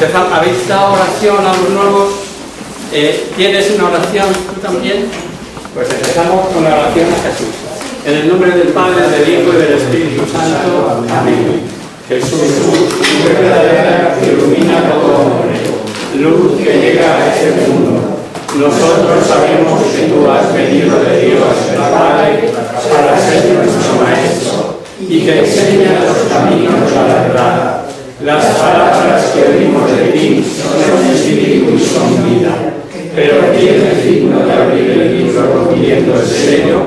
empezamos. ¿Habéis dado oración a los nuevos? ¿Tienes una oración tú también? Pues empezamos con la oración a Jesús. En el nombre del Padre, del Hijo y del Espíritu Santo. Amén. Jesús, luz verdadera que ilumina todo hombre, luz que llega a este mundo. Nosotros sabemos que tú has venido de Dios, el Padre, para ser nuestro Maestro y que enseña los caminos a la verdad. Las palabras que oímos de ti son espíritu y son vida. Pero ¿quién es digno de abrir el libro rompiendo el sello?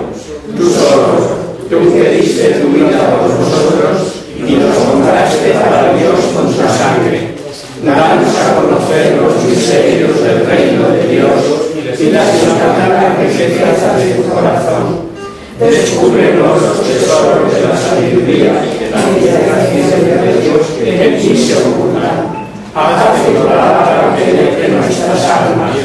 Tú solo, tú que diste tu vida por nosotros y nos compraste para Dios con tu sangre. Danos a conocer los misterios del reino de Dios y las inagotable riquezas de tu corazón. Descúbrenos los tesoros de la sabiduría y de la ciencia de Dios que en ti se ocultan. Haz que tu palabra penetre nuestras almas,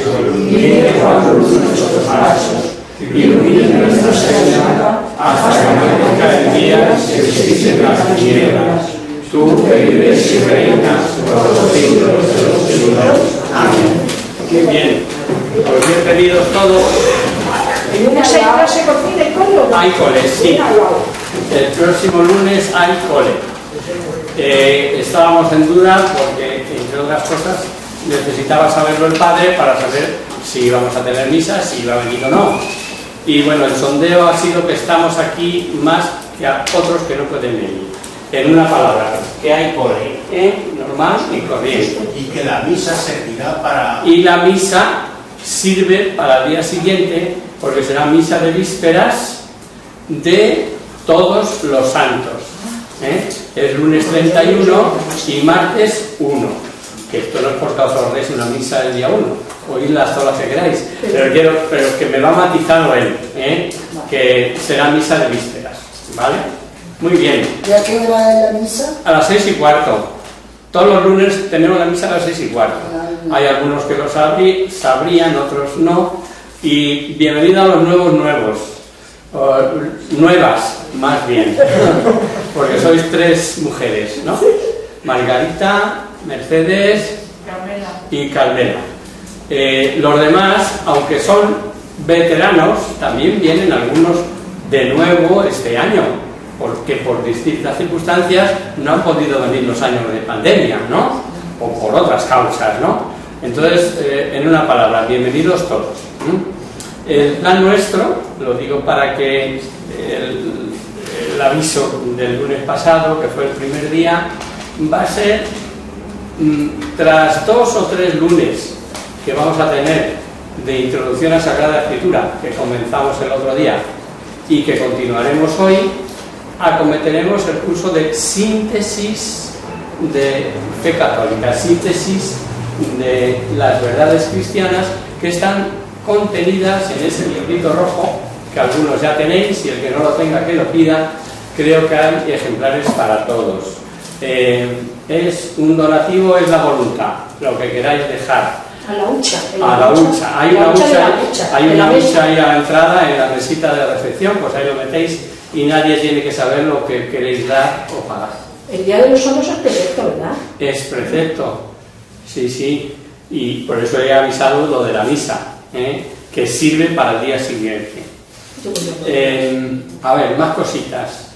guíe cuando luz nuestros pasos, ilumine nuestra senda hasta que amanezca el día y se disipen las tinieblas. Tú que vives y reinas por los siglos de los siglos. Amén. Qué bien. Pues bienvenidos todos. Hay cole, sí. El próximo lunes hay cole. Estábamos en duda porque, entre otras cosas, necesitaba saberlo el padre para saber si íbamos a tener misa, si iba a venir o no. Y bueno, el sondeo ha sido que estamos aquí más que a otros que no pueden venir. En una palabra, que hay cole, normal y corriente. Y que la misa servirá para... Y la misa sirve para el día siguiente, porque será misa de vísperas de todos los santos. Es lunes 31 y martes 1. Que esto no es por causa de una misa del día 1. Oídlas todas las que queráis. Pero que me lo ha matizado él, que será misa de vísperas. ¿Vale? Muy bien. ¿Y a qué hora es la misa? A las 6:15. Todos los lunes tenemos la misa a las 6:15. Hay algunos que lo sabrían, otros no. Y bienvenido a los nuevos. Nuevas, más bien. Porque sois 3 mujeres, ¿no? Margarita, Mercedes y Carmela. Los demás, aunque son veteranos, también vienen algunos de nuevo este año, porque por distintas circunstancias no han podido venir los años de pandemia, ¿no? O por otras causas, ¿no? Entonces, en una palabra, bienvenidos todos. El plan nuestro, lo digo para que el aviso del lunes pasado, que fue el primer día, va a ser tras 2 o 3 lunes que vamos a tener de introducción a Sagrada Escritura, que comenzamos el otro día y que continuaremos hoy, acometeremos el curso de síntesis de fe católica, síntesis de las verdades cristianas que están contenidas en ese librito rojo que algunos ya tenéis, y el que no lo tenga que lo pida. Creo que hay ejemplares para todos. Es un donativo, es la voluntad, lo que queráis dejar. A la hucha. A la hucha. Hay una hucha ahí a la entrada, en la mesita de la recepción, pues ahí lo metéis y nadie tiene que saber lo que queréis dar o pagar. El día de los santos es precepto, ¿verdad? Es precepto, sí. Y por eso he avisado lo de la misa, que sirve para el día siguiente. A ver, más cositas.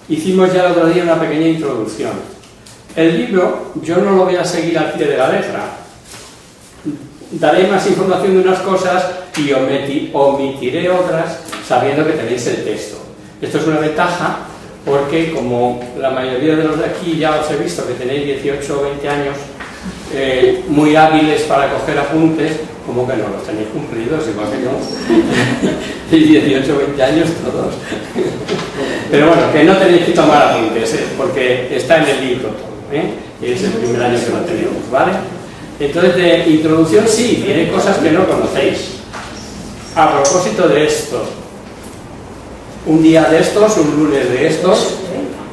Hicimos ya el otro día una pequeña introducción. El libro yo no lo voy a seguir al pie de la letra. Daré más información de unas cosas y omitiré otras, sabiendo que tenéis el texto. Esto es una ventaja porque, como la mayoría de los de aquí ya os he visto que tenéis 18 o 20 años, muy hábiles para coger apuntes, como que no los tenéis cumplidos, igual que yo. 18 o 20 años todos. Pero bueno, que no tenéis que tomar apuntes, porque está en el libro todo, y es el primer año que lo tenemos, ¿vale? Entonces, de introducción sí, tiene cosas que no conocéis. A propósito de esto, un día de estos, un lunes de estos,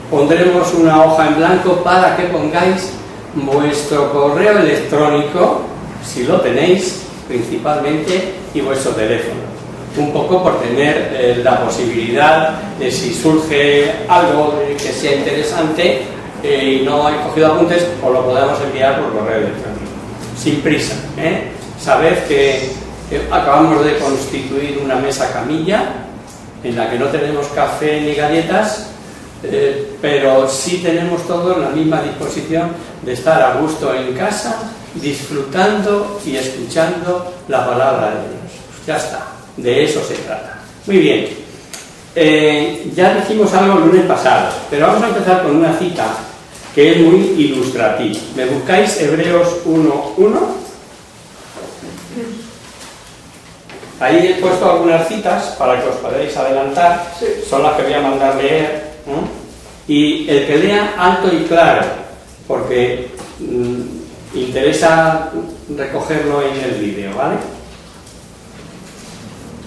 pondremos una hoja en blanco para que pongáis vuestro correo electrónico, si lo tenéis principalmente, y vuestro teléfono. Un poco por tener la posibilidad de, si surge algo que sea interesante, y no he cogido apuntes, os lo podemos enviar por correo electrónico, sin prisa. Sabed que acabamos de constituir una mesa camilla en la que no tenemos café ni galletas, pero sí tenemos todos la misma disposición de estar a gusto en casa, disfrutando y escuchando la palabra de Dios. Ya está, de eso se trata. Muy bien, ya dijimos algo el lunes pasado, pero vamos a empezar con una cita que es muy ilustrativa. ¿Me buscáis Hebreos 1:1? Ahí he puesto algunas citas para que os podáis adelantar, son las que voy a mandar leer, y el que lea alto y claro, porque interesa recogerlo en el vídeo, ¿vale?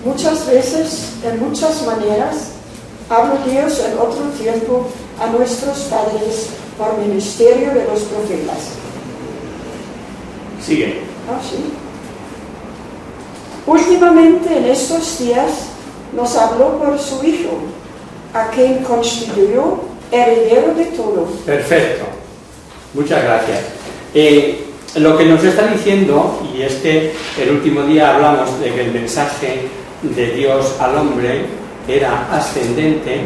Muchas veces, en muchas maneras, habló Dios en otro tiempo a nuestros padres por ministerio de los profetas. Sigue. Ah, sí. Últimamente, en estos días, nos habló por su Hijo, a quien constituyó heredero de todo. Perfecto. Muchas gracias. Lo que nos está diciendo, y es que el último día hablamos de que el mensaje de Dios al hombre era ascendente,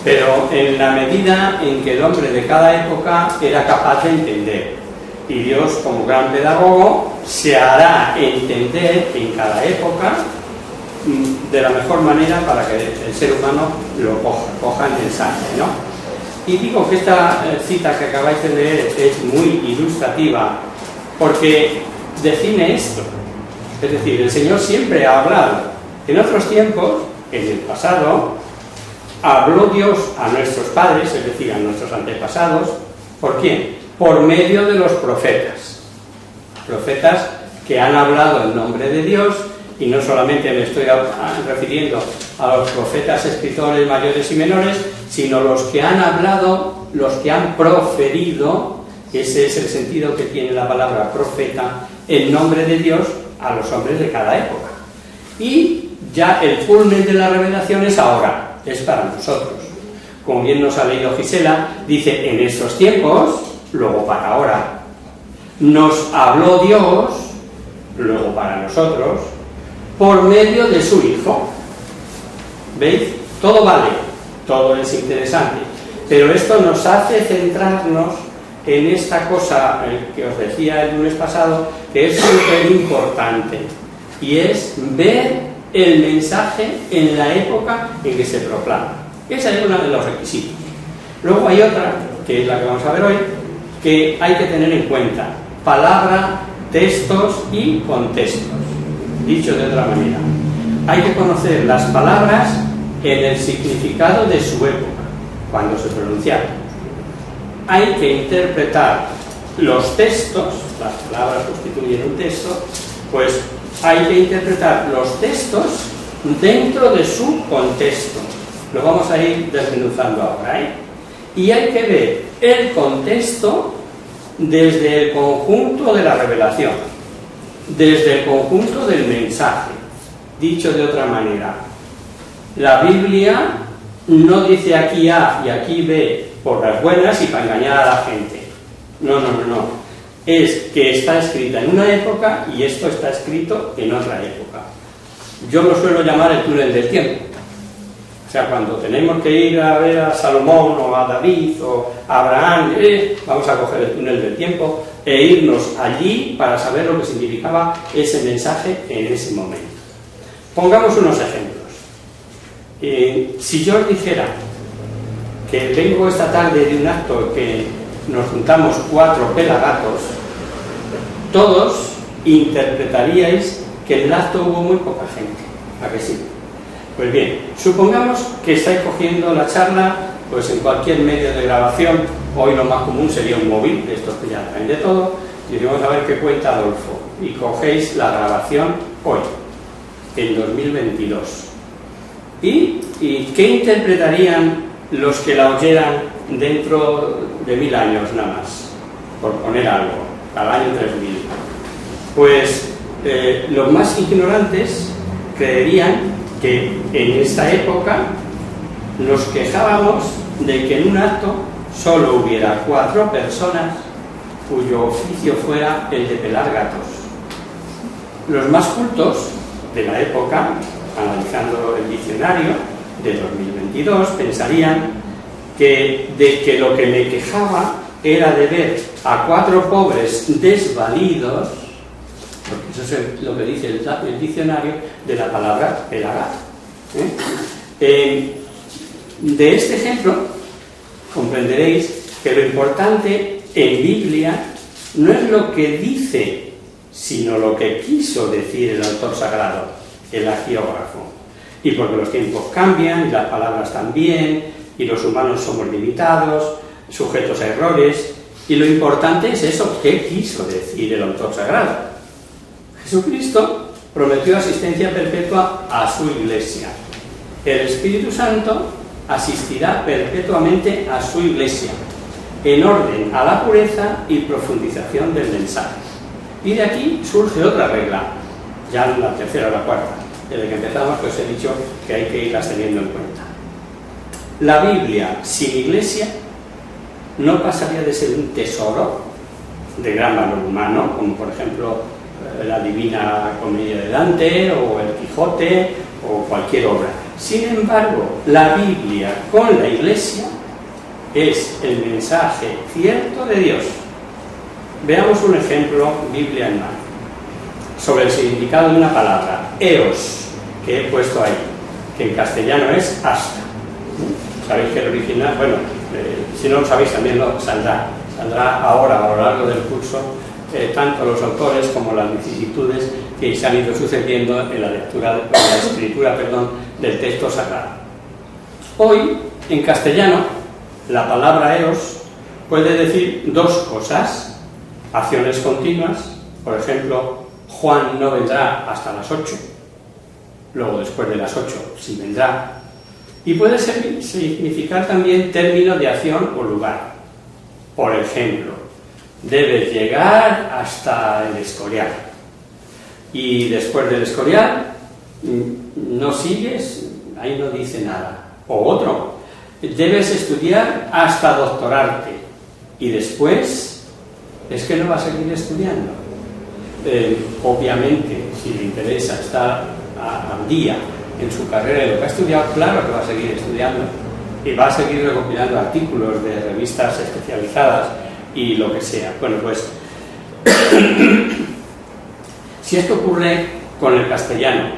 pero en la medida en que el hombre de cada época era capaz de entender. Y Dios, como gran pedagogo, se hará entender en cada época de la mejor manera para que el ser humano lo coja el mensaje, ¿no? Y digo que esta cita que acabáis de leer es muy ilustrativa porque define esto. Es decir, el Señor siempre ha hablado. En otros tiempos, en el pasado, habló Dios a nuestros padres, es decir, a nuestros antepasados. ¿Por quién? Por medio de los profetas. Profetas que han hablado en nombre de Dios, y no solamente me estoy refiriendo a los profetas escritores mayores y menores, sino los que han hablado, los que han proferido, ese es el sentido que tiene la palabra profeta, en nombre de Dios a los hombres de cada época. Y ya el culmen de la revelación es ahora, es para nosotros. Como bien nos ha leído Gisela, dice en estos tiempos, luego para ahora. Nos habló Dios, luego para nosotros, por medio de su Hijo. ¿Veis? Todo vale, todo es interesante, pero esto nos hace centrarnos en esta cosa que os decía el lunes pasado, que es súper importante, y es ver el mensaje en la época en que se proclama. Ese es uno de los requisitos. Luego hay otra, que es la que vamos a ver hoy, que hay que tener en cuenta: palabra, textos y contextos. Dicho de otra manera, hay que conocer las palabras en el significado de su época, cuando se pronunciaron. Hay que interpretar los textos, las palabras constituyen un texto, pues hay que interpretar los textos dentro de su contexto. Lo vamos a ir desmenuzando ahora, Y hay que ver el contexto desde el conjunto de la revelación, desde el conjunto del mensaje. Dicho de otra manera, la Biblia no dice aquí A y aquí B por las buenas y para engañar a la gente. No. Es que está escrita en una época y esto está escrito en otra época. Yo lo suelo llamar el túnel del tiempo. O sea, cuando tenemos que ir a ver a Salomón o a David o a Abraham, vamos a coger el túnel del tiempo e irnos allí para saber lo que significaba ese mensaje en ese momento. Pongamos unos ejemplos. Si yo os dijera que vengo esta tarde de un acto que nos juntamos 4 pelagatos, todos interpretaríais que en el acto hubo muy poca gente. ¿A que sí? Pues bien, supongamos que estáis cogiendo la charla pues en cualquier medio de grabación. Hoy lo más común sería un móvil, de estos que ya traen de todo, y vamos a ver qué cuenta Adolfo. Y cogéis la grabación hoy, en 2022. ¿Y qué interpretarían los que la oyeran dentro de 1000 años nada más? Por poner algo, al año 3000. Pues los más ignorantes creerían que en esta época nos quejábamos de que en un acto solo hubiera 4 personas cuyo oficio fuera el de pelar gatos. Los más cultos de la época, analizando el diccionario de 2022, pensarían que lo que me quejaba era de ver a 4 pobres desvalidos, porque eso es lo que dice el diccionario de la palabra pelagar. De este ejemplo comprenderéis que lo importante en Biblia no es lo que dice, sino lo que quiso decir el autor sagrado, el agiógrafo. Y porque los tiempos cambian, y las palabras también, y los humanos somos limitados, sujetos a errores, y lo importante es eso, ¿qué quiso decir el autor sagrado? Jesucristo prometió asistencia perpetua a su iglesia. El Espíritu Santo asistirá perpetuamente a su iglesia, en orden a la pureza y profundización del mensaje. Y de aquí surge otra regla, ya en la tercera o la cuarta, desde que empezamos que os he dicho que hay que irlas teniendo en cuenta. La Biblia sin iglesia no pasaría de ser un tesoro de gran valor humano, como por ejemplo la Divina Comedia de Dante o el Quijote o cualquier obra. Sin embargo, la Biblia con la iglesia es el mensaje cierto de Dios. Veamos un ejemplo, Biblia en mano, sobre el significado de una palabra, eos, que he puesto ahí, que en castellano es hasta. Sabéis que el original, bueno, si no lo sabéis también lo saldrá ahora a lo largo del curso, tanto los autores como las vicisitudes que se han ido sucediendo en la escritura del texto sagrado. Hoy, en castellano, la palabra eos puede decir 2 cosas: acciones continuas, por ejemplo, Juan no vendrá hasta las 8, luego después de las 8 sí vendrá, y puede significar también término de acción o lugar. Por ejemplo, debes llegar hasta el Escorial, y después del Escorial no sigues, ahí no dice nada. O otro, debes estudiar hasta doctorarte, y después es que no va a seguir estudiando. Obviamente, si le interesa estar al día en su carrera y lo que ha estudiado, claro que va a seguir estudiando y va a seguir recopilando artículos de revistas especializadas y lo que sea. Bueno, pues si esto ocurre con el castellano,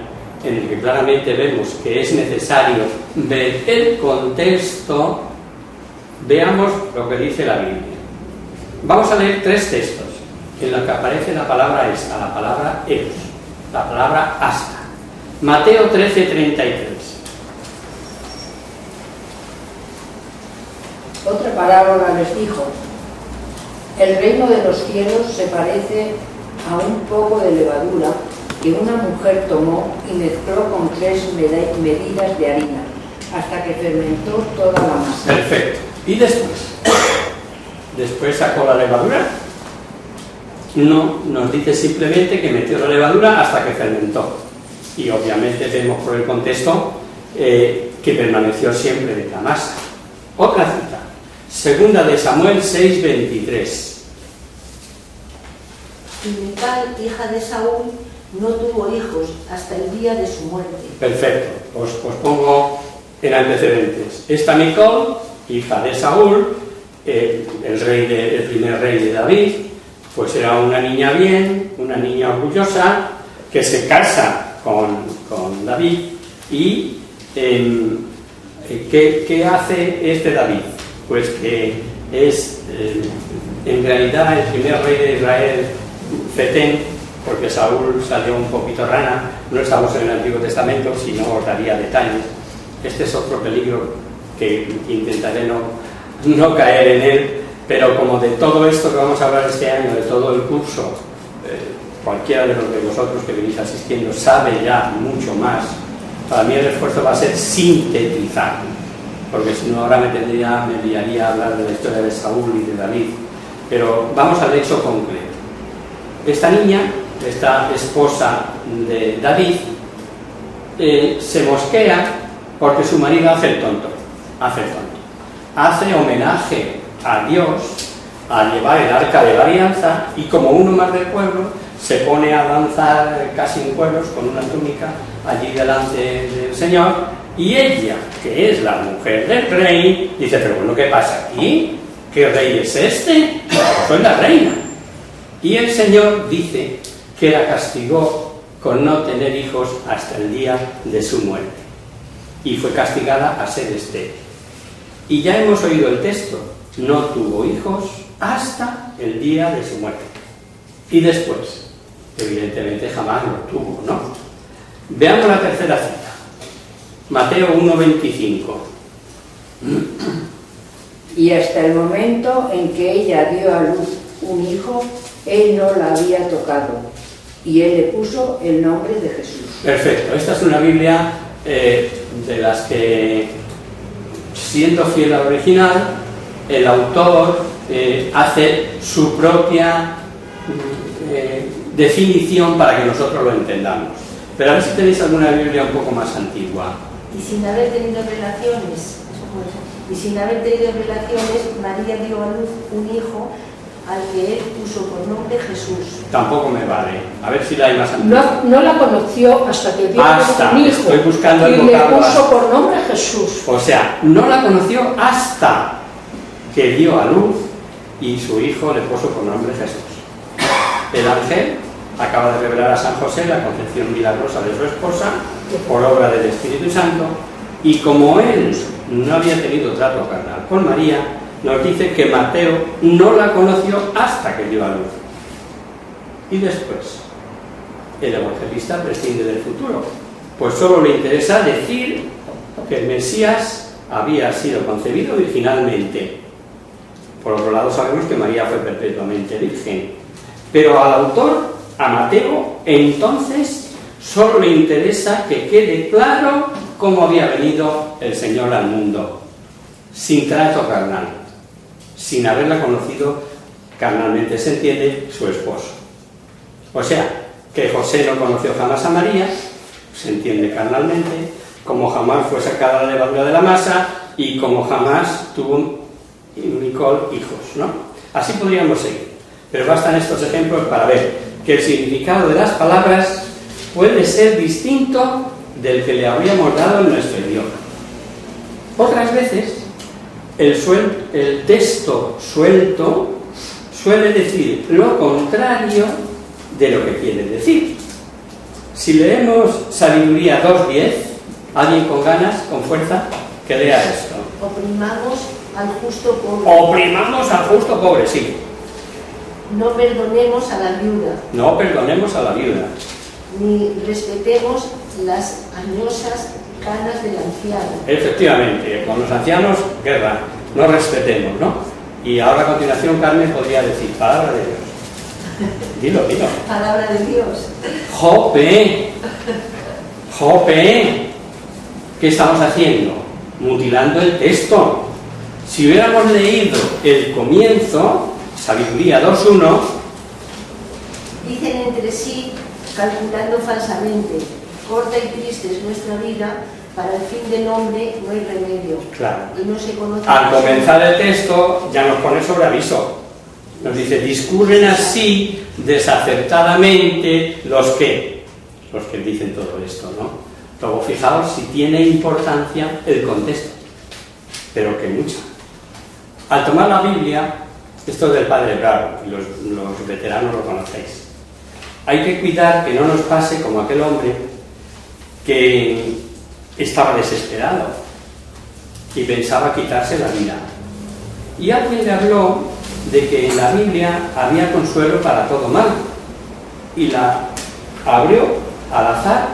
en el que claramente vemos que es necesario ver el contexto, veamos lo que dice la Biblia. Vamos a leer 3 textos en los que aparece la palabra esta, la palabra eos, la palabra hasta. Mateo 13:33. Otra parábola les dijo: el reino de los cielos se parece a un poco de levadura que una mujer tomó y mezcló con 3 medidas de harina, hasta que fermentó toda la masa. Perfecto. ¿Y después? ¿Después sacó la levadura? No, nos dice simplemente que metió la levadura hasta que fermentó. Y obviamente vemos por el contexto que permaneció siempre de la masa. Otra cita, segunda de Samuel 6:23. Y Mical, hija de Saúl, no tuvo hijos hasta el día de su muerte. Perfecto, os pongo en antecedentes. Esta Mical, hija de Saúl, el primer rey de David, pues era una niña bien, una niña orgullosa, que se casa con David. Y ¿qué hace este David? Pues que es en realidad el primer rey de Israel fetén, porque Saúl salió un poquito rana. No estamos en el Antiguo Testamento, si no os daría detalles. Este es otro peligro que intentaré no caer en él, pero como de todo esto que vamos a hablar este año, de todo el curso, cualquiera de los de vosotros que venís asistiendo sabe ya mucho más. Para mí el esfuerzo va a ser sintetizar, porque si no ahora me liaría a hablar de la historia de Saúl y de David. Pero vamos al hecho concreto. Esta niña, esta esposa de David, se mosquea porque su marido hace el tonto. Hace homenaje a Dios a llevar el arca de la alianza, y como uno más del pueblo se pone a danzar casi en cueros con una túnica allí delante del Señor, y ella, que es la mujer del rey, dice: pero bueno, ¿qué pasa aquí? ¿Qué rey es este? Soy la reina. Y el Señor dice que la castigó con no tener hijos hasta el día de su muerte, y fue castigada a ser estéril. Y ya hemos oído el texto: no tuvo hijos hasta el día de su muerte. Y después, evidentemente, jamás lo tuvo, ¿no? Veamos la tercera cita. Mateo 1:25. Y hasta el momento en que ella dio a luz un hijo, él no la había tocado, y él le puso el nombre de Jesús. Perfecto. Esta es una Biblia de las que, siendo fiel al original, el autor hace su propia definición para que nosotros lo entendamos. Pero a ver si tenéis alguna Biblia un poco más antigua. Y sin haber tenido relaciones, María dio a luz un hijo al que él puso por nombre Jesús. Tampoco me vale. A ver si la hay más antigua. No la conoció hasta que dio Hasta, un hijo. estoy buscando el y le vocablo puso hasta. por nombre Jesús. O sea, no la conoció hasta que dio a luz y su hijo le puso por nombre Jesús. El ángel acaba de revelar a San José la concepción milagrosa de su esposa por obra del Espíritu Santo, y como él no había tenido trato carnal con María, nos dice que Mateo no la conoció hasta que dio a luz. Y después, el evangelista prescinde del futuro, pues solo le interesa decir que el Mesías había sido concebido virginalmente. Por otro lado, sabemos que María fue perpetuamente virgen. Pero al autor, a Mateo, entonces solo le interesa que quede claro cómo había venido el Señor al mundo, sin trato carnal, sin haberla conocido carnalmente, se entiende, su esposo. O sea, que José no conoció jamás a María, se entiende carnalmente, como jamás fue sacada la levadura de la masa, y como jamás tuvo Nicole hijos, ¿no? Así podríamos seguir, pero bastan estos ejemplos para ver que el significado de las palabras puede ser distinto del que le habríamos dado en nuestro idioma. Otras veces, el texto suelto suele decir lo contrario de lo que quiere decir. Si leemos Sabiduría 2:10, alguien con ganas, con fuerza, que lea esto. Oprimamos al justo pobre. Oprimamos al justo pobre, sí. No perdonemos a la viuda. No perdonemos a la viuda. Ni respetemos las añosas canas del anciano. Efectivamente, con los ancianos, guerra, no respetemos, ¿no? Y ahora a continuación Carmen podría decir, palabra de Dios. Dilo. Palabra de Dios. ¡Jope! ¿Qué estamos haciendo? Mutilando el texto. Si hubiéramos leído el comienzo, Sabiduría 2:1, Dicen entre sí, calculando falsamente, corta y triste es nuestra vida, para el fin del hombre no hay remedio. claro. Y no se conoce. Al comenzar el texto ya nos pone sobre aviso. Nos dice, discurren así desacertadamente los que dicen todo esto, ¿no? Luego fijaos si tiene importancia el contexto, pero que mucha. Al tomar la Biblia, esto es del Padre Bravo, y los veteranos lo conocéis, hay que cuidar que no nos pase como aquel hombre que estaba desesperado y pensaba quitarse la vida. Y alguien le habló de que en la Biblia había consuelo para todo mal, y la abrió al azar,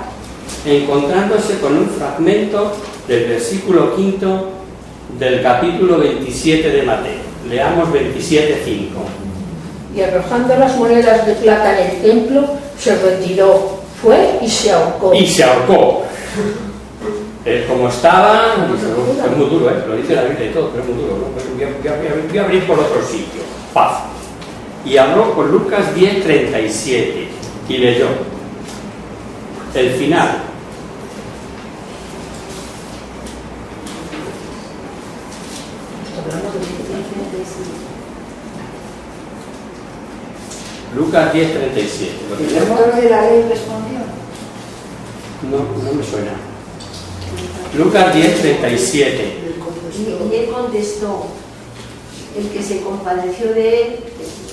encontrándose con un fragmento del versículo 5 del capítulo 27 de Mateo. Leamos 27:5. Y arrojando las monedas de plata en el templo, se retiró, fue y se ahorcó. Y se ahorcó. Como estaba, es muy duro, lo dice la Biblia y todo, pero es muy duro, ¿no? Voy a abrir por otro sitio. Paz. Y habló con Lucas 10:37 y leyó el final. Lucas 10:37. ¿Lo ¿El tenemos? autor de la ley respondió? No me suena. Lucas 10:37. Y él contestó, el que se compadeció de él,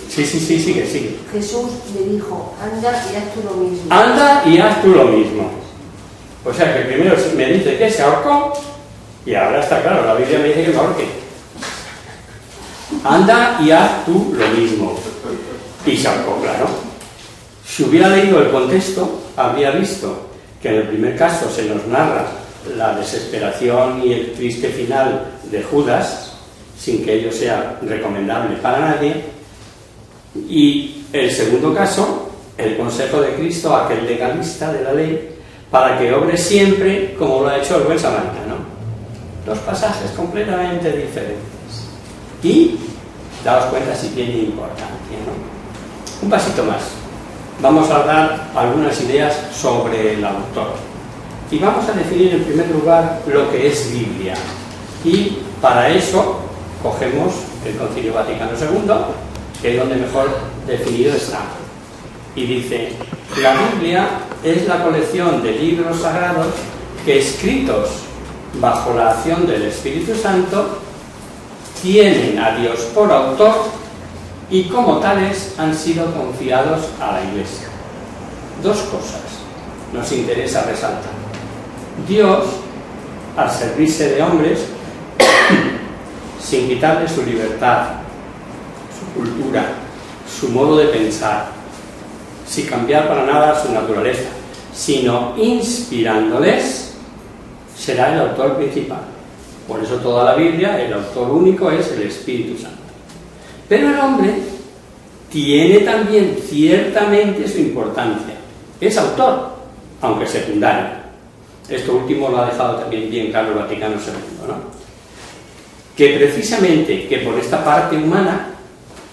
Sí, sigue. Jesús le dijo, anda y haz tú lo mismo. Anda y haz tú lo mismo. O sea que primero me dice que se ahorcó y ahora está claro, la Biblia me dice que me ahorque. Anda y haz tú lo mismo. Y se ahorcó, claro. Si hubiera leído el contexto, habría visto que en el primer caso se nos narra la desesperación y el triste final de Judas, sin que ello sea recomendable para nadie. Y el segundo caso, el consejo de Cristo a aquel legalista de la ley, para que obre siempre como lo ha hecho el buen samaritano. Dos pasajes completamente diferentes. Y daos cuenta si tiene importancia, ¿no? Un pasito más. Vamos a dar algunas ideas sobre el autor. Y vamos a definir en primer lugar lo que es Biblia. Y para eso cogemos el Concilio Vaticano II, que es donde mejor definido está. Y dice, la Biblia es la colección de libros sagrados que, escritos bajo la acción del Espíritu Santo, tienen a Dios por autor y como tales han sido confiados a la Iglesia. Dos cosas nos interesa resaltar. Dios, al servirse de hombres, sin quitarle su libertad, su cultura, su modo de pensar, sin cambiar para nada su naturaleza, sino inspirándoles, será el autor principal. Por eso toda la Biblia, el autor único es el Espíritu Santo. Pero el hombre tiene también ciertamente su importancia. Es autor, aunque secundario. Esto último lo ha dejado también bien claro el Vaticano II, ¿no? Que precisamente que por esta parte humana,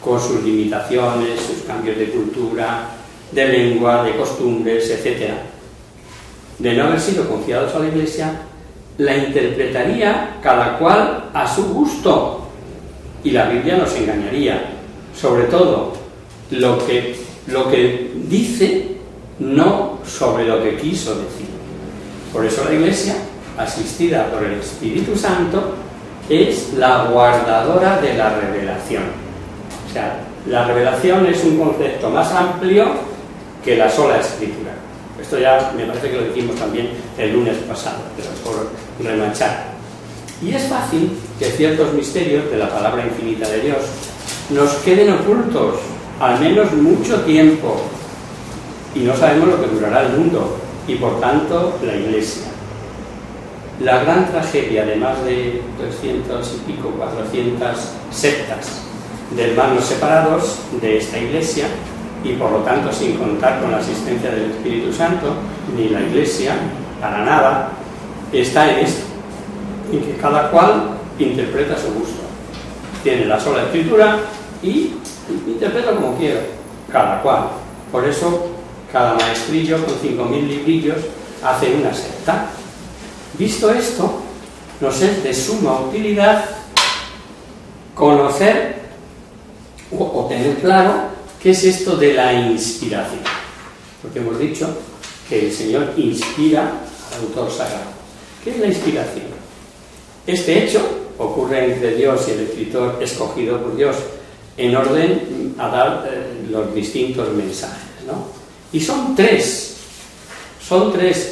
con sus limitaciones, sus cambios de cultura, de lengua, de costumbres, etc., de no haber sido confiados a la Iglesia, la interpretaría cada cual a su gusto, y la Biblia nos engañaría, sobre todo lo que dice, no sobre lo que quiso decir. Por eso la Iglesia, asistida por el Espíritu Santo, es la guardadora de la revelación. O sea, la revelación es un concepto más amplio que la sola Escritura. Esto ya me parece que lo dijimos también el lunes pasado, pero por remachar. Y es fácil que ciertos misterios de la palabra infinita de Dios nos queden ocultos, al menos mucho tiempo, y no sabemos lo que durará el mundo, y por tanto la Iglesia. La gran tragedia de más de 200 y pico, 400 sectas de hermanos separados de esta Iglesia, y por lo tanto sin contar con la asistencia del Espíritu Santo, ni la Iglesia, para nada, está en esto, en que cada cual interpreta a su gusto. Tiene la sola Escritura y interpreta como quiera, cada cual. Por eso, cada maestrillo con 5.000 librillos hace una secta. Visto esto, nos es de suma utilidad conocer o tener claro qué es esto de la inspiración. Porque hemos dicho que el Señor inspira al autor sagrado. ¿Qué es la inspiración? Este hecho ocurre entre Dios y el escritor escogido por Dios en orden a dar los distintos mensajes, ¿no? Y son tres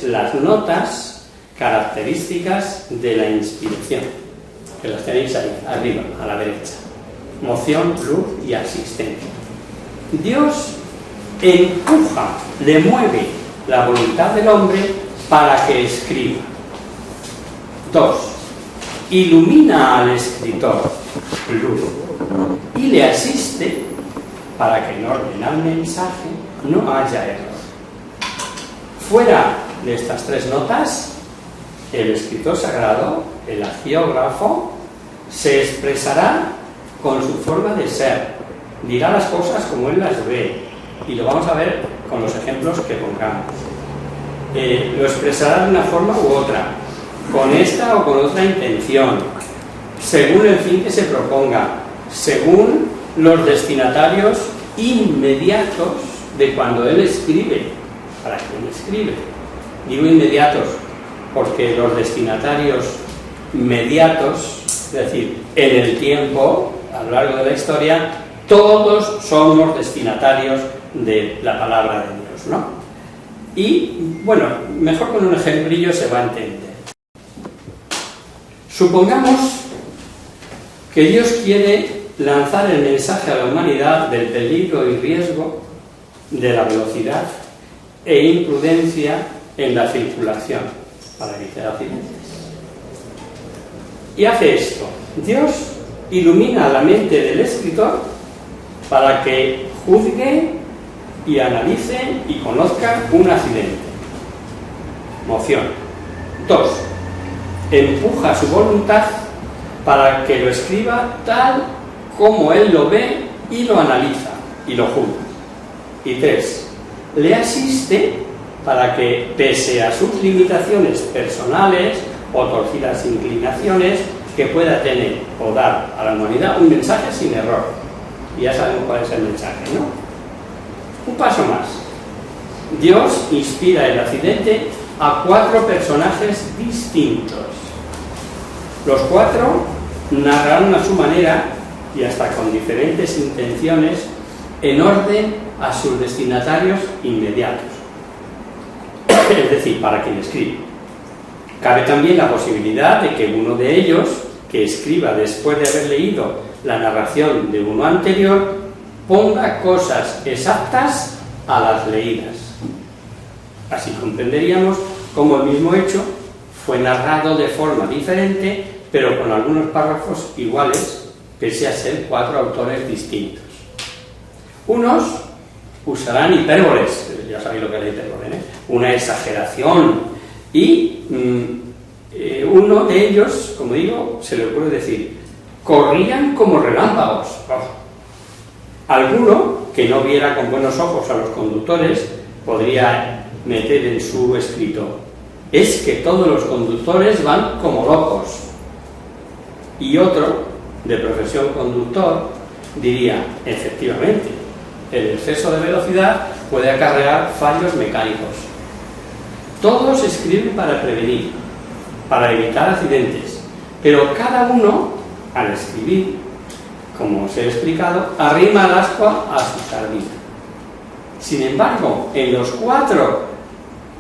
las notas características de la inspiración, que las tenéis ahí, arriba, a la derecha. Moción, luz y asistencia. Dios empuja, le mueve la voluntad del hombre para que escriba. 2. Ilumina al escritor, luz, y le asiste para que en orden al mensaje no haya error. Fuera de estas tres notas, el escritor sagrado, el agiógrafo, se expresará con su forma de ser, dirá las cosas como él las ve, y lo vamos a ver con los ejemplos que pongamos. Lo expresará de una forma u otra, con esta o con otra intención, según el fin que se proponga, según los destinatarios inmediatos de cuando él escribe. ¿Para quién escribe? Digo inmediatos porque los destinatarios mediatos, es decir, en el tiempo, a lo largo de la historia, todos somos destinatarios de la palabra de Dios, ¿no? Y, bueno, mejor con un ejemplillo se va a entender. Supongamos que Dios quiere lanzar el mensaje a la humanidad del peligro y riesgo de la velocidad e imprudencia en la circulación para evitar accidentes. Y hace esto. Dios ilumina la mente del escritor para que juzgue y analice y conozca un accidente. Moción. 2. Empuja su voluntad para que lo escriba tal como él lo ve y lo analiza y lo juzga. Y 3. Le asiste para que, pese a sus limitaciones personales o torcidas inclinaciones, que pueda tener o dar a la humanidad un mensaje sin error. Y ya sabemos cuál es el mensaje, ¿no? Un paso más. Dios inspira el accidente a 4 personajes distintos. Los 4 narrarán a su manera y hasta con diferentes intenciones en orden a sus destinatarios inmediatos. Es decir, para quien escribe. Cabe también la posibilidad de que uno de ellos, que escriba después de haber leído la narración de uno anterior, ponga cosas exactas a las leídas. Así comprenderíamos cómo el mismo hecho fue narrado de forma diferente, pero con algunos párrafos iguales, pese a ser 4 autores distintos. Unos usarán hipérboles, ya sabéis lo que es la hipérbole, ¿eh? Una exageración, y uno de ellos, como digo, se le ocurre decir, corrían como relámpagos. Alguno que no viera con buenos ojos a los conductores podría meter en su escrito, es que todos los conductores van como locos. Y otro, de profesión conductor, diría, efectivamente, el exceso de velocidad puede acarrear fallos mecánicos. Todos escriben para prevenir, para evitar accidentes, pero cada uno, al escribir, como os he explicado, arrima el ascua a su sardina. Sin embargo, en los 4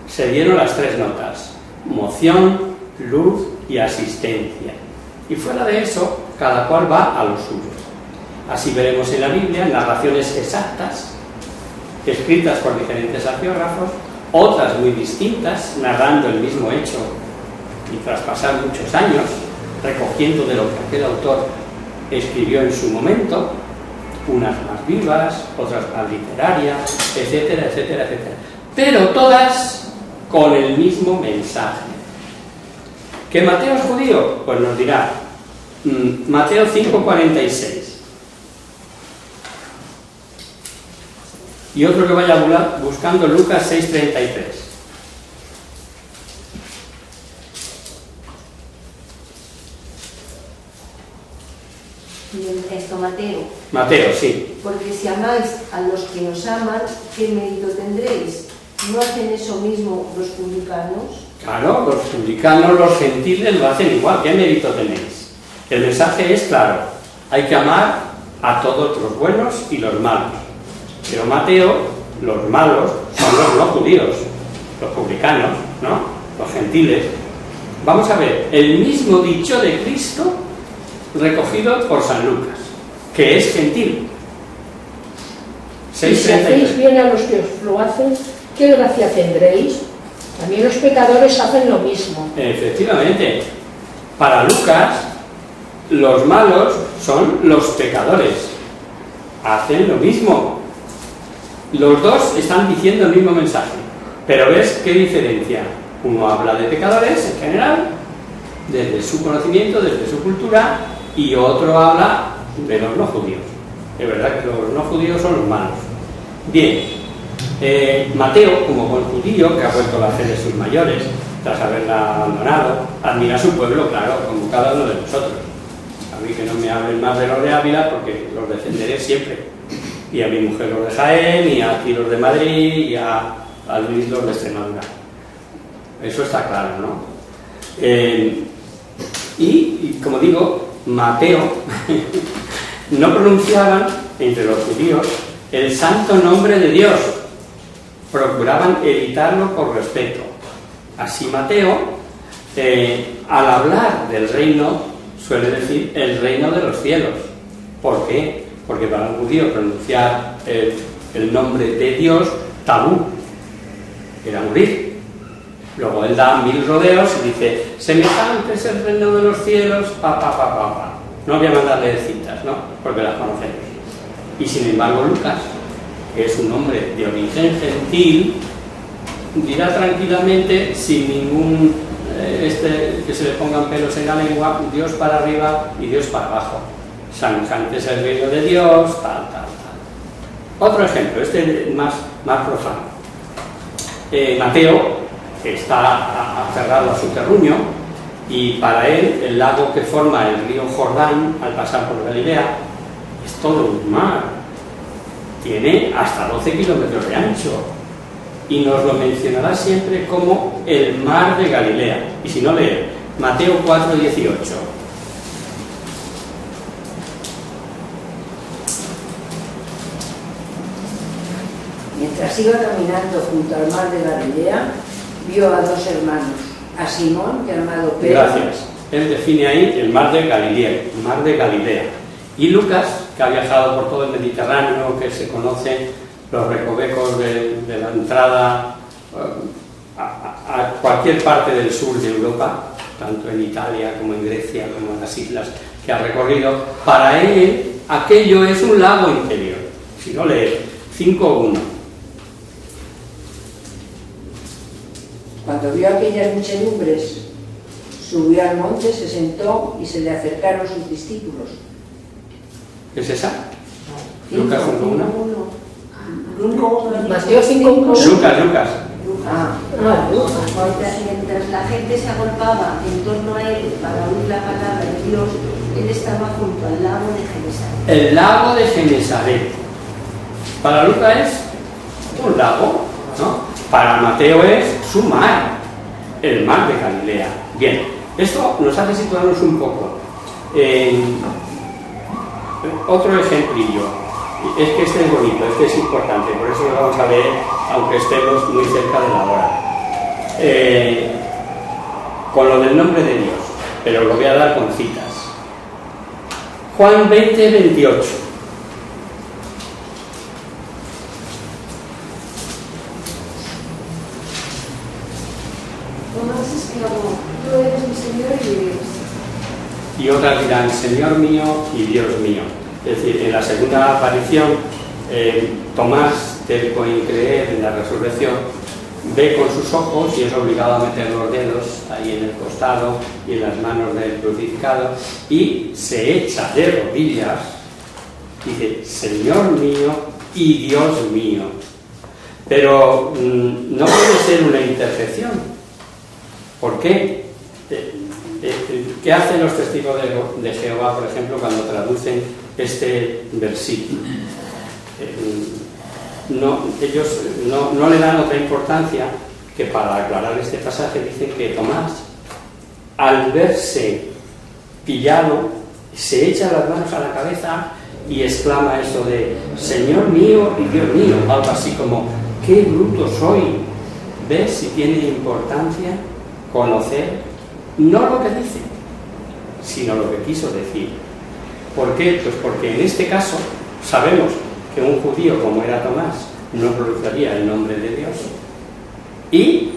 se dieron las 3 notas: moción, luz y asistencia. Y fuera de eso, cada cual va a lo suyo. Así veremos en la Biblia narraciones exactas, escritas por diferentes arqueógrafos, otras muy distintas, narrando el mismo hecho y tras pasar muchos años, recogiendo de lo que aquel autor escribió en su momento, unas más vivas, otras más literarias, etcétera, etcétera, etcétera. Pero todas con el mismo mensaje. ¿Que Mateo es judío? Pues nos dirá Mateo 5:46. Y otro que vaya buscando Lucas 6:33. Esto, Mateo. Mateo, sí. Porque si amáis a los que os aman, ¿qué mérito tendréis? ¿No hacen eso mismo los publicanos? Claro, los publicanos, los gentiles lo hacen igual. ¿Qué mérito tenéis? El mensaje es claro. Hay que amar a todos los buenos y los malos. Pero Mateo, los malos son los no judíos, los publicanos, ¿no? Los gentiles. Vamos a ver, el mismo dicho de Cristo recogido por San Lucas, que es gentil. Y si hacéis bien a los que os lo hacen, ¿qué gracia tendréis? También los pecadores hacen lo mismo. Efectivamente. Para Lucas, los malos son los pecadores. Hacen lo mismo. Los dos están diciendo el mismo mensaje. Pero ¿ves qué diferencia? Uno habla de pecadores en general, desde su conocimiento, desde su cultura, y otro habla de los no judíos. Es verdad que los no judíos son los malos. Bien, Mateo, como buen judío, que ha vuelto a la fe de sus mayores, tras haberla abandonado, admira a su pueblo, claro, como cada uno de nosotros. A mí que no me hablen más de los de Ávila, porque los defenderé siempre. Y a mi mujer los de Jaén, y a ti los de Madrid, y a Luis los de Extremadura. Eso está claro, ¿no? Y como digo, Mateo no pronunciaban entre los judíos el santo nombre de Dios, procuraban evitarlo por respeto. Así Mateo, al hablar del reino, suele decir el reino de los cielos. ¿Por qué? Porque para un judío pronunciar el nombre de Dios, tabú, era morir. Luego él da 1000 rodeos y dice, semejante es el reino de los cielos, pa. No voy a mandarle citas, ¿no? Porque las conocemos. Y sin embargo Lucas, que es un hombre de origen gentil, dirá tranquilamente, sin ningún que se le pongan pelos en la lengua, Dios para arriba y Dios para abajo. Semejante es el reino de Dios, tal. Otro ejemplo, este más profano. Mateo está aferrado a su terruño, y para él el lago que forma el río Jordán al pasar por Galilea es todo un mar, tiene hasta 12 kilómetros de ancho, y nos lo mencionará siempre como el mar de Galilea. Y si no, lee Mateo 4:18. Mientras iba caminando junto al mar de Galilea, vio a 2 hermanos, a Simón, llamado Pedro. Gracias. Él define ahí el mar de Galilea. Y Lucas, que ha viajado por todo el Mediterráneo, que se conoce los recovecos de la entrada a cualquier parte del sur de Europa, tanto en Italia como en Grecia, como en las islas que ha recorrido, para él aquello es un lago interior. Si no, lee 5:1. Cuando vio aquellas muchedumbres, subió al monte, se sentó y se le acercaron sus discípulos. ¿Qué es esa? Lucas 5:1. Mateo 5:1. Lucas. Mientras la gente se agolpaba en torno a él para oír la palabra de Dios, él estaba junto al lago de Genesaret. El lago de Genesaret. Para Lucas es un lago, ¿no? Para Mateo es su mar, el mar de Galilea. Bien, esto nos hace situarnos un poco. Otro ejemplillo. Es que este es bonito, este es importante, por eso lo vamos a leer, aunque estemos muy cerca de la hora. Con lo del nombre de Dios, pero lo voy a dar con citas. Juan 20:28. Tomás exclamó, tú eres mi Señor y mi Dios. Y otras dirán, Señor mío y Dios mío. Es decir, en la segunda aparición, Tomás, terco en creer en la resurrección, ve con sus ojos y es obligado a meter los dedos ahí en el costado y en las manos del crucificado, y se echa de rodillas y dice, Señor mío y Dios mío. Pero no puede ser una intercesión. ¿Por qué? ¿Qué hacen los testigos de Jehová, por ejemplo, cuando traducen este versículo? Ellos no le dan otra importancia que para aclarar este pasaje dicen que Tomás, al verse pillado, se echa las manos a la cabeza y exclama eso de Señor mío y Dios mío, algo así como qué bruto soy. ¿Ves si tiene importancia conocer no lo que dice, sino lo que quiso decir? ¿Por qué? Pues porque en este caso sabemos que un judío como era Tomás no pronunciaría el nombre de Dios, y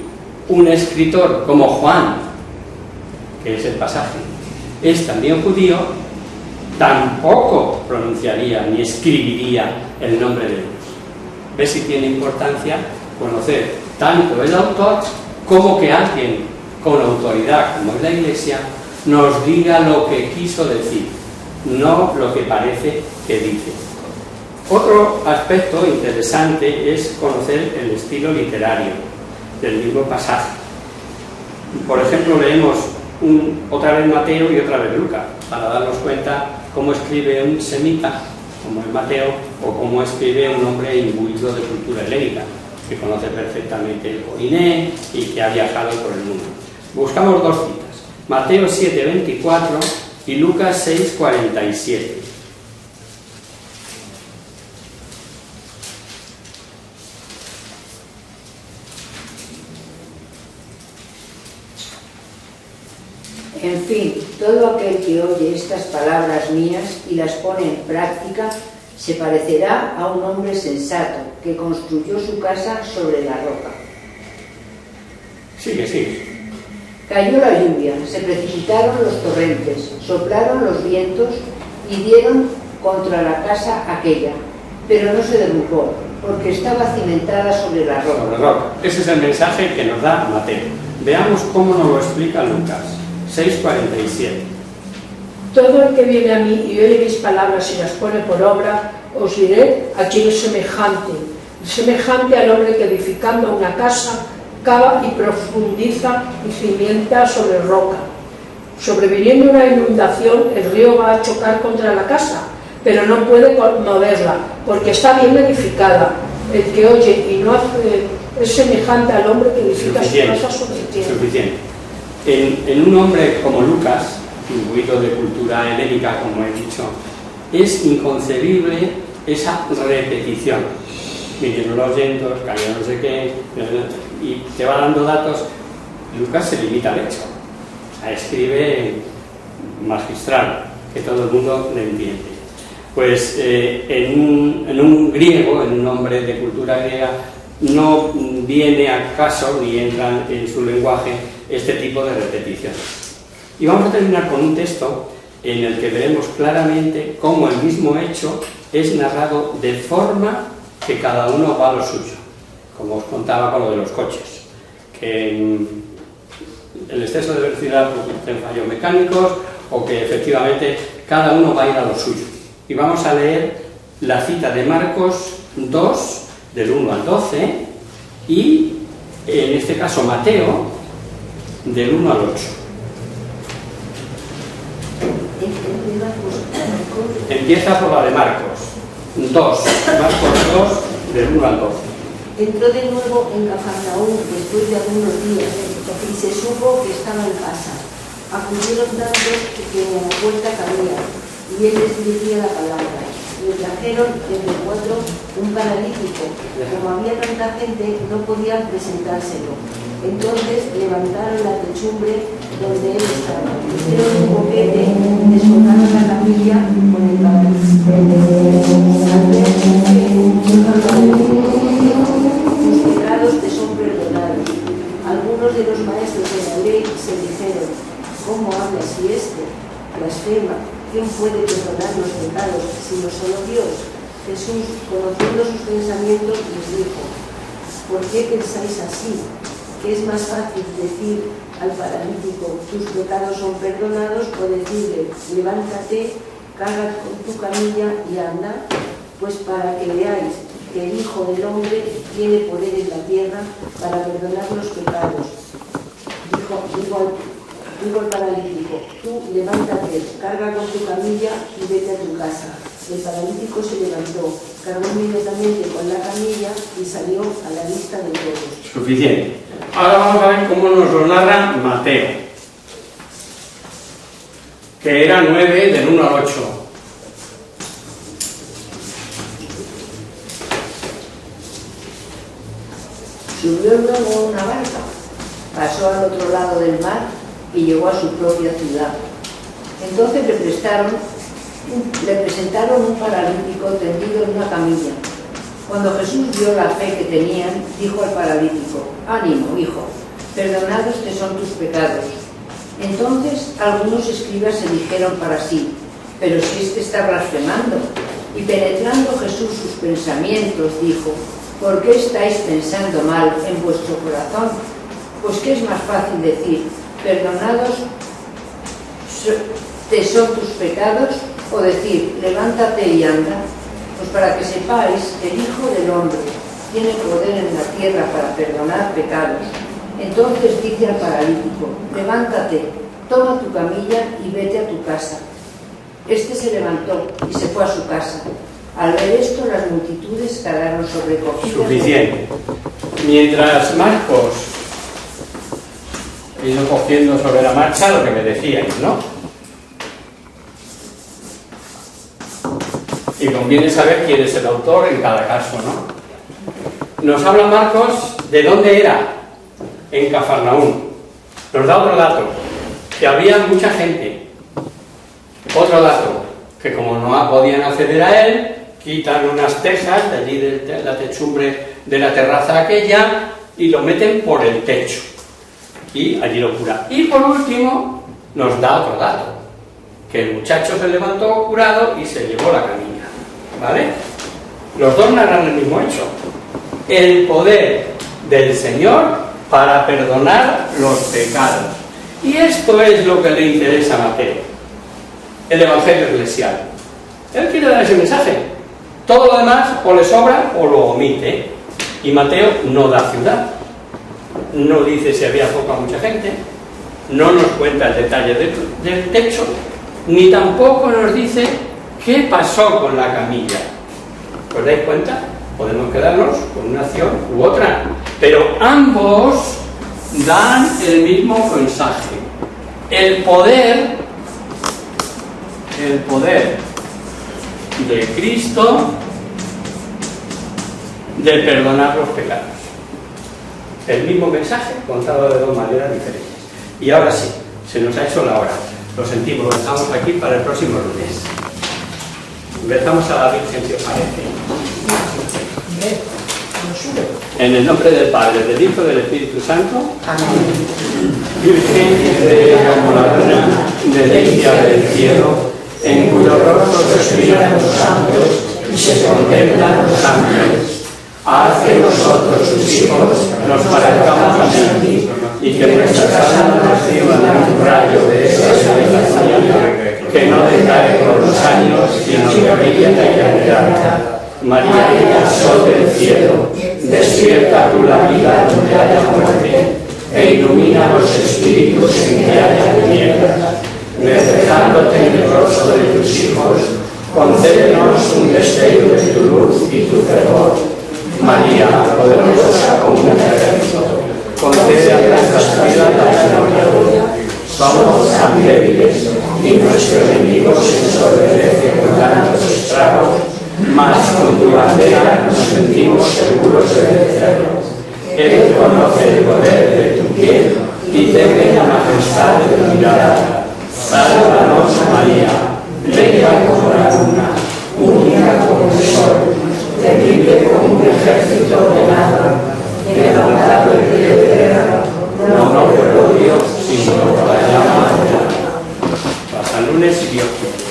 un escritor como Juan, que es el pasaje, es también judío, tampoco pronunciaría ni escribiría el nombre de Dios. ¿Ves si tiene importancia conocer tanto el autor como que alguien con autoridad como es la Iglesia nos diga lo que quiso decir, no lo que parece que dice? Otro aspecto interesante es conocer el estilo literario del mismo pasaje. Por ejemplo, leemos otra vez Mateo y otra vez Lucas, para darnos cuenta cómo escribe un semita como es Mateo, o como escribe un hombre imbuido de cultura helénica, que conoce perfectamente el Koiné y que ha viajado por el mundo. Buscamos dos citas, Mateo 7:24 y Lucas 6:47. En fin, todo aquel que oye estas palabras mías y las pone en práctica se parecerá a un hombre sensato que construyó su casa sobre la roca. Sigue. Cayó la lluvia, se precipitaron los torrentes, soplaron los vientos y dieron contra la casa aquella, pero no se derrumbó, porque estaba cimentada sobre la roca. Sobre la roca. Ese es el mensaje que nos da Mateo. Veamos cómo nos lo explica Lucas 6:47. Todo el que viene a mí y oye mis palabras y las pone por obra, os diré a quién es semejante al hombre que edificando una casa cava y profundiza y cimienta sobre roca. Sobreviniendo una inundación, el río va a chocar contra la casa, pero no puede moverla, porque está bien edificada. El que oye y no hace es semejante al hombre que edifica su casa sobre tierra. Suficiente. En un hombre como Lucas, imbuido de cultura helénica, como he dicho, es inconcebible esa repetición. Vinieron los vientos, cayó no sé qué, y te va dando datos. Lucas se limita al hecho. O sea, escribe magistral, que todo el mundo le entiende. Pues en un griego, en un hombre de cultura griega, no viene a caso ni entra en su lenguaje este tipo de repeticiones. Y vamos a terminar con un texto en el que veremos claramente cómo el mismo hecho es narrado de forma que cada uno va a lo suyo, como os contaba con lo de los coches, que el exceso de velocidad produce fallos mecánicos, o que efectivamente cada uno va a ir a lo suyo. Y vamos a leer la cita de Marcos 2, del 1 al 12, y en este caso Mateo, del 1 al 8. Empieza por la de Marcos 2, Marcos 2, del 1 al 12. Entró de nuevo en Cafarnaúm después de algunos días y se supo que estaba en casa. Acudieron tantos que en la puerta cabía y él les dirigía la palabra. Le trajeron entre cuatro un paralítico. Como había tanta gente, no podían presentárselo. Entonces levantaron la techumbre donde él estaba, hicieron un boquete y descolgaron la camilla con el paralítico. Al ver que tus pecados te son perdonados. Algunos de los maestros de la ley se dijeron: ¿cómo habla si este blasfema? ¿Quién puede perdonar los pecados sino solo Dios? Jesús, conociendo sus pensamientos, les dijo: ¿por qué pensáis así? ¿Que es más fácil decir al paralítico: tus pecados son perdonados, o decirle: levántate, carga con tu camilla y anda? Pues para que veáis que el Hijo del Hombre tiene poder en la tierra para perdonar los pecados. Digo al paralítico: tú levántate, carga con tu camilla y vete a tu casa. El paralítico se levantó, cargó inmediatamente con la camilla y salió a la vista de todos. Suficiente. Ahora vamos a ver cómo nos lo narra Mateo, que era 9, del 1 al 8. Subió luego a una barca, pasó al otro lado del mar y llegó a su propia ciudad. Entonces le presentaron un paralítico tendido en una camilla. Cuando Jesús vio la fe que tenían, dijo al paralítico: ánimo, hijo, perdonados te son tus pecados. Entonces algunos escribas se dijeron para sí: pero si este está blasfemando. Y penetrando Jesús sus pensamientos, dijo: ¿por qué estáis pensando mal en vuestro corazón? Pues ¿qué es más fácil decir: perdonados te son tus pecados, o decir: levántate y anda? Pues para que sepáis que el Hijo del Hombre tiene poder en la tierra para perdonar pecados. Entonces dice al paralítico: levántate, toma tu camilla y vete a tu casa. Este se levantó y se fue a su casa. Al ver esto, las multitudes quedaron sobrecogidas. Suficiente. Mientras Marcos he ido cogiendo sobre la marcha lo que me decíais, ¿no? Y conviene saber quién es el autor en cada caso, ¿no? Nos habla Marcos de dónde era, en Cafarnaúm. Nos da otro dato, que había mucha gente. Otro dato, que como no podían acceder a él, quitan unas tejas de allí de la techumbre de la terraza aquella y lo meten por el techo. Y allí lo cura. Y por último, nos da otro dato, que el muchacho se levantó curado y se llevó la camilla. ¿Vale? Los dos narran el mismo hecho. El poder del Señor para perdonar los pecados. Y esto es lo que le interesa a Mateo, el Evangelio eclesial. Él quiere dar ese mensaje. Todo lo demás o le sobra o lo omite. Y Mateo no da ciudad. No dice si había poca o mucha gente. No nos cuenta el detalle del techo. Ni tampoco nos dice qué pasó con la camilla. ¿Os dais cuenta? Podemos quedarnos con una acción u otra. Pero ambos dan el mismo mensaje. El poder de Cristo de perdonar los pecados. El mismo mensaje contado de dos maneras diferentes. Y ahora sí, se nos ha hecho la hora. Lo sentimos, lo dejamos aquí para el próximo lunes. Empezamos a la Virgen, si os parece. En el nombre del Padre, del Hijo y del Espíritu Santo. Amén. Virgen de como la luna, delicia del cielo, en cuyo rostro respiran los santos y se contemplan los ángeles. Haz que nosotros, tus hijos, nos parezcamos a ti, y que nuestras almas reciban un rayo de esa salvación que no decae con los años, sino que brilla en la eternidad. María, sol del cielo, despierta tú la vida donde haya muerte, e ilumina los espíritus en que haya tinieblas. Reflejándote en el rostro de tus hijos, concédenos un destello de tu luz y tu fervor. María, poderosa como un ejército, concede a nuestras vidas la gloria. Somos tan débiles y nuestro enemigo se ensoberbece con tantos estragos, mas con tu bandera nos sentimos seguros de vencerlo. Él conoce el poder de tu piel y teme la majestad de tu mirada. Sálvanos, María, bella como la luna, única como el sol, temible como un ejército de nada, levantado el río de guerra, no por odio, sino por la llama de la. Hasta el lunes, si Dios quiere.